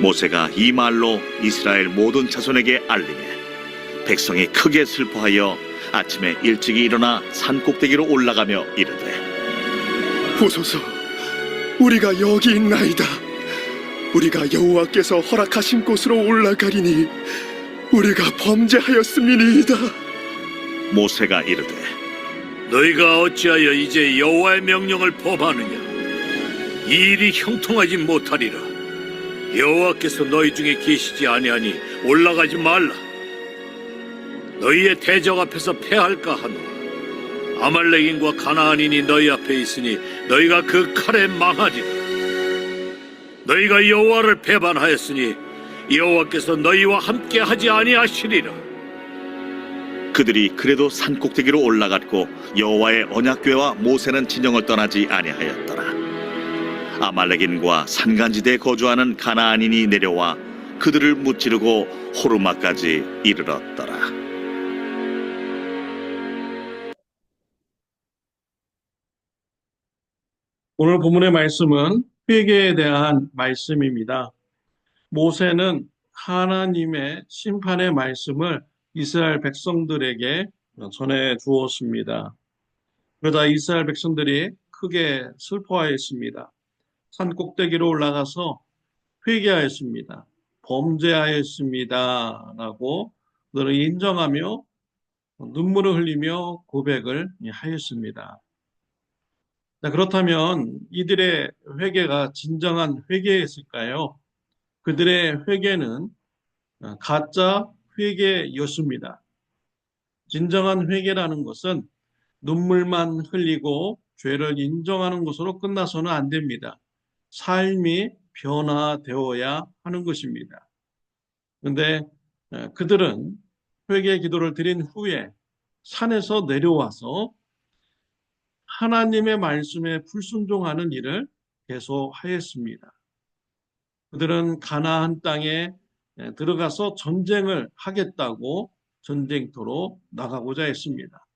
모세가 이 말로 이스라엘 모든 자손에게 알리매 백성이 크게 슬퍼하여 아침에 일찍이 일어나 산 꼭대기로 올라가며 이르되, 보소서, 우리가 여기 있나이다. 우리가 여호와께서 허락하신 곳으로 올라가리니 우리가 범죄하였음이니이다. 모세가 이르되, 너희가 어찌하여 이제 여호와의 명령을 범하느냐? 이 일이 형통하지 못하리라. 여호와께서 너희 중에 계시지 아니하니 올라가지 말라. 너희의 대적 앞에서 패할까 하노라. 아말렉인과 가나안인이 너희 앞에 있으니 너희가 그 칼에 망하리라. 너희가 여호와를 배반하였으니 여호와께서 너희와 함께 하지 아니하시리라. 그들이 그래도 산 꼭대기로 올라갔고 여호와의 언약궤와 모세는 진영을 떠나지 아니하였더라. 아말렉인과 산간지대에 거주하는 가나안인이 내려와 그들을 무찌르고 호르마까지 이르렀더라. 오늘 본문의 말씀은 회개에 대한 말씀입니다. 모세는 하나님의 심판의 말씀을 이스라엘 백성들에게 전해 주었습니다. 그러다 이스라엘 백성들이 크게 슬퍼하였습니다. 산 꼭대기로 올라가서 회개하였습니다. 범죄하였습니다. 라고 그들을 인정하며 눈물을 흘리며 고백을 하였습니다. 그렇다면 이들의 회개가 진정한 회개였을까요? 그들의 회개는 가짜 회개였습니다. 진정한 회개라는 것은 눈물만 흘리고 죄를 인정하는 것으로 끝나서는 안 됩니다. 삶이 변화되어야 하는 것입니다. 그런데 그들은 회개 기도를 드린 후에 산에서 내려와서 하나님의 말씀에 불순종하는 일을 계속하였습니다. 그들은 가나안 땅에 들어가서 전쟁을 하겠다고 전쟁터로 나가고자 했습니다.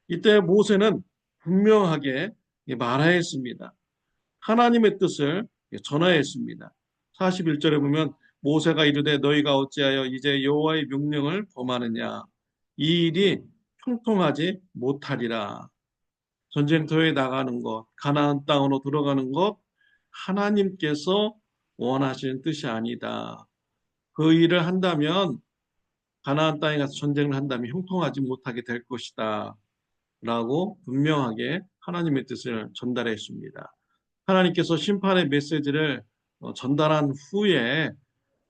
이때 모세는 분명하게 말하였습니다. 하나님의 뜻을 전하였습니다. 41절에 보면 모세가 이르되 너희가 어찌하여 이제 여호와의 명령을 범하느냐? 이 일이 형통하지 못하리라. 전쟁터에 나가는 것, 가나안 땅으로 들어가는 것, 하나님께서 원하시는 뜻이 아니다. 그 일을 한다면 가나안 땅에 가서 전쟁을 한다면 형통하지 못하게 될 것이다. 라고 분명하게 하나님의 뜻을 전달했습니다. 하나님께서 심판의 메시지를 전달한 후에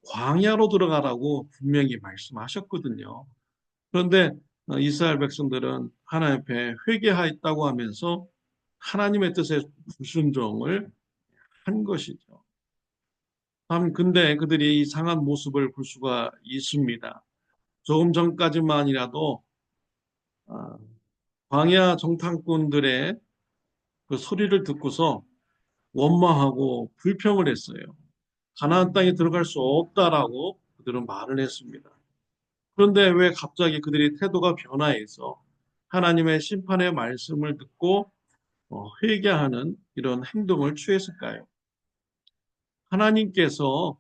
광야로 들어가라고 분명히 말씀하셨거든요. 그런데 이스라엘 백성들은 하나님 앞에 회개하였다고 하면서 하나님의 뜻에 불순종을 한 것이죠. 근데 그들이 이상한 모습을 볼 수가 있습니다. 조금 전까지만이라도 광야 정탐꾼들의 그 소리를 듣고서 원망하고 불평을 했어요. 가나안 땅에 들어갈 수 없다라고 그들은 말을 했습니다. 그런데 왜 갑자기 그들의 태도가 변화해서 하나님의 심판의 말씀을 듣고 회개하는 이런 행동을 취했을까요? 하나님께서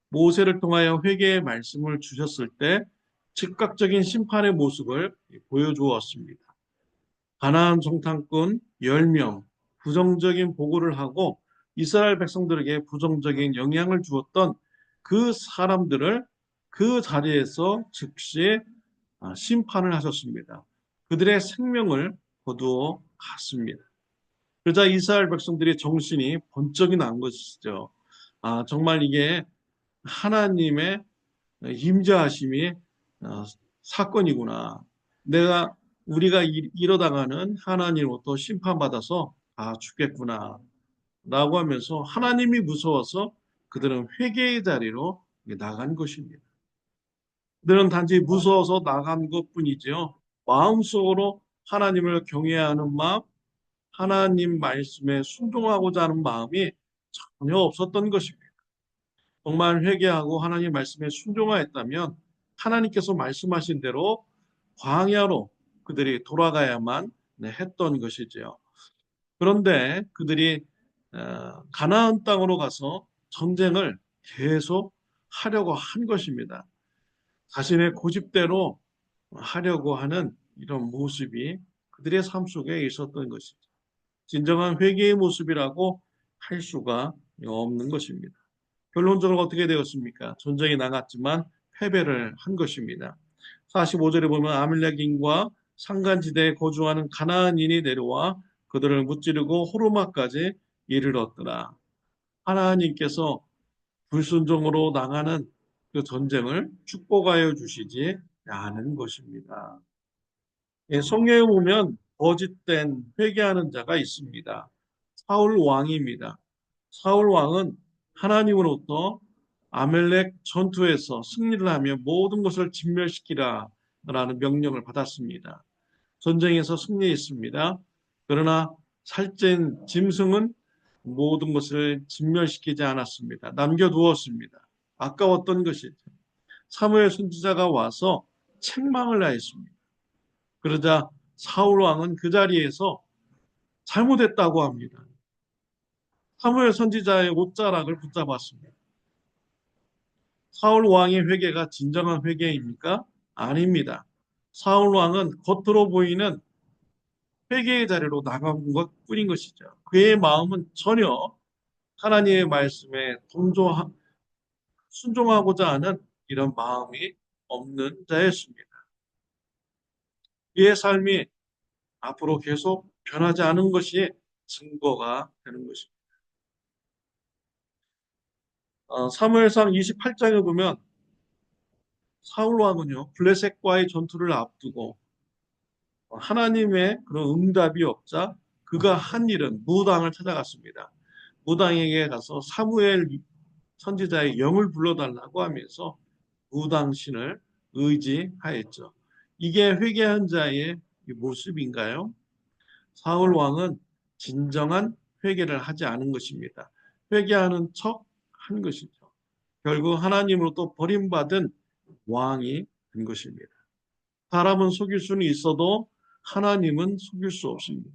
모세를 통하여 회개의 말씀을 주셨을 때 즉각적인 심판의 모습을 보여주었습니다. 가나안 정탐꾼 10명 부정적인 보고를 하고 이스라엘 백성들에게 부정적인 영향을 주었던 그 사람들을 그 자리에서 즉시 심판을 하셨습니다. 그들의 생명을 거두어 갔습니다. 그러자 이스라엘 백성들이 정신이 번쩍이 난 것이죠. 정말 이게 하나님의 임재하심이 사건이구나. 우리가 이러다가는 하나님으로부터 심판받아서 죽겠구나 라고 하면서 하나님이 무서워서 그들은 회개의 자리로 나간 것입니다. 그들은 단지 무서워서 나간 것뿐이죠. 마음속으로 하나님을 경외하는 마음, 하나님 말씀에 순종하고자 하는 마음이 전혀 없었던 것입니다. 정말 회개하고 하나님 말씀에 순종하였다면 하나님께서 말씀하신 대로 광야로 그들이 돌아가야만 했던 것이죠. 그런데 그들이 가나안 땅으로 가서 전쟁을 계속 하려고 한 것입니다. 자신의 고집대로 하려고 하는 이런 모습이 그들의 삶 속에 있었던 것이죠. 진정한 회개의 모습이라고 할 수가 없는 것입니다. 결론적으로 어떻게 되었습니까? 전쟁이 나갔지만 패배를 한 것입니다. 45절에 보면 아말렉인과 산간지대에 거주하는 가나안인이 내려와 그들을 무찌르고 호르마까지 이르렀더라. 하나님께서 불순종으로 나가는 그 전쟁을 축복하여 주시지 않은 것입니다. 예, 성경에 보면 거짓된 회개하는 자가 있습니다. 사울 왕입니다. 사울 왕은 하나님으로부터 아멜렉 전투에서 승리를 하며 모든 것을 진멸시키라 라는 명령을 받았습니다. 전쟁에서 승리했습니다. 그러나 살찐 짐승은 모든 것을 진멸시키지 않았습니다. 남겨두었습니다. 아까웠던 것이죠. 사무엘 선지자가 와서 책망을 하였습니다. 그러자 사울 왕은 그 자리에서 잘못했다고 합니다. 사무엘 선지자의 옷자락을 붙잡았습니다. 사울 왕의 회개가 진정한 회개입니까? 아닙니다. 사울 왕은 겉으로 보이는 회개의 자리로 나간 것 뿐인 것이죠. 그의 마음은 전혀 하나님의 말씀에 순종하고자 하는 이런 마음이 없는 자였습니다. 그의 삶이 앞으로 계속 변하지 않은 것이 증거가 되는 것입니다. 사무엘상 28장에 보면 사울 왕은요, 블레셋과의 전투를 앞두고 하나님의 그런 응답이 없자 그가 한 일은 무당을 찾아갔습니다. 무당에게 가서 사무엘 선지자의 영을 불러달라고 하면서 무당신을 의지하였죠. 이게 회개한 자의 모습인가요? 사울 왕은 진정한 회개를 하지 않은 것입니다. 회개하는 척 한 것이죠. 결국 하나님으로부터 버림받은 왕이 된 것입니다. 사람은 속일 수는 있어도 하나님은 속일 수 없습니다.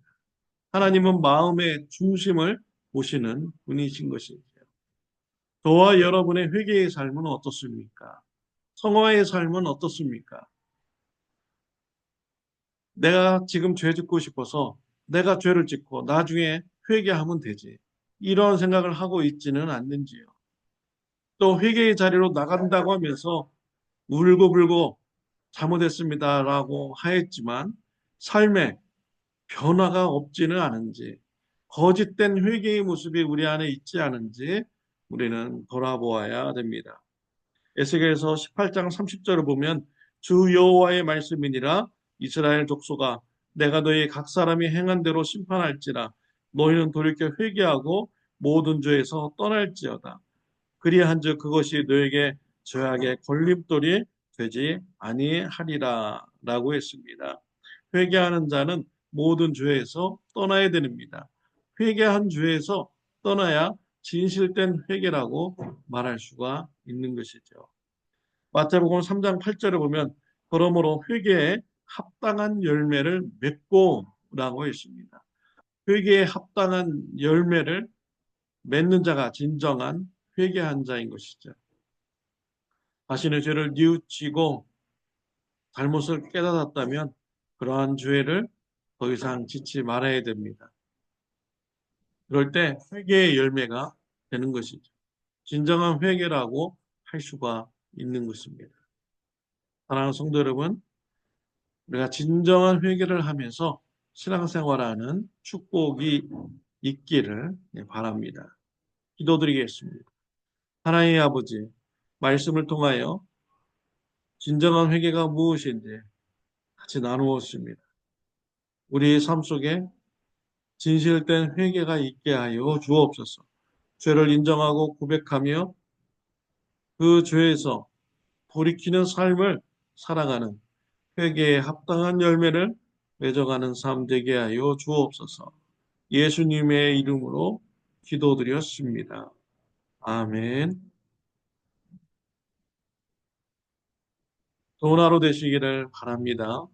하나님은 마음의 중심을 보시는 분이신 것이죠. 저와 여러분의 회개의 삶은 어떻습니까? 성화의 삶은 어떻습니까? 내가 지금 죄 짓고 싶어서 내가 죄를 짓고 나중에 회개하면 되지. 이런 생각을 하고 있지는 않는지요. 또 회개의 자리로 나간다고 하면서 울고불고 잘못했습니다라고 하였지만 삶에 변화가 없지는 않은지, 거짓된 회개의 모습이 우리 안에 있지 않은지 우리는 돌아보아야 됩니다. 에스겔서 18장 30절을 보면 주 여호와의 말씀이니라 이스라엘 족속아 내가 너희 각 사람이 행한 대로 심판할지라 너희는 돌이켜 회개하고 모든 죄에서 떠날지어다. 그리한즉 그것이 너에게 죄악의 걸림돌이 되지 아니하리라 라고 했습니다. 회개하는 자는 모든 죄에서 떠나야 됩니다. 회개한 죄에서 떠나야 진실된 회개라고 말할 수가 있는 것이죠. 마태복음 3장 8절에 보면 그러므로 회개에 합당한 열매를 맺고 라고 했습니다. 회개에 합당한 열매를 맺는 자가 진정한 회개한 자인 것이죠. 자신의 죄를 뉘우치고 잘못을 깨달았다면 그러한 죄를 더 이상 짓지 말아야 됩니다. 그럴 때 회개의 열매가 되는 것이죠. 진정한 회개라고 할 수가 있는 것입니다. 사랑하는 성도 여러분, 우리가 진정한 회개를 하면서 신앙생활하는 축복이 있기를 바랍니다. 기도드리겠습니다. 하나님의 아버지, 말씀을 통하여 진정한 회개가 무엇인지 같이 나누었습니다. 우리의 삶 속에 진실된 회개가 있게 하여 주옵소서. 죄를 인정하고 고백하며 그 죄에서 돌이키는 삶을 살아가는 회개에 합당한 열매를 맺어가는 삶 되게 하여 주옵소서. 예수님의 이름으로 기도드렸습니다. 아멘. 좋은 하루 되시기를 바랍니다.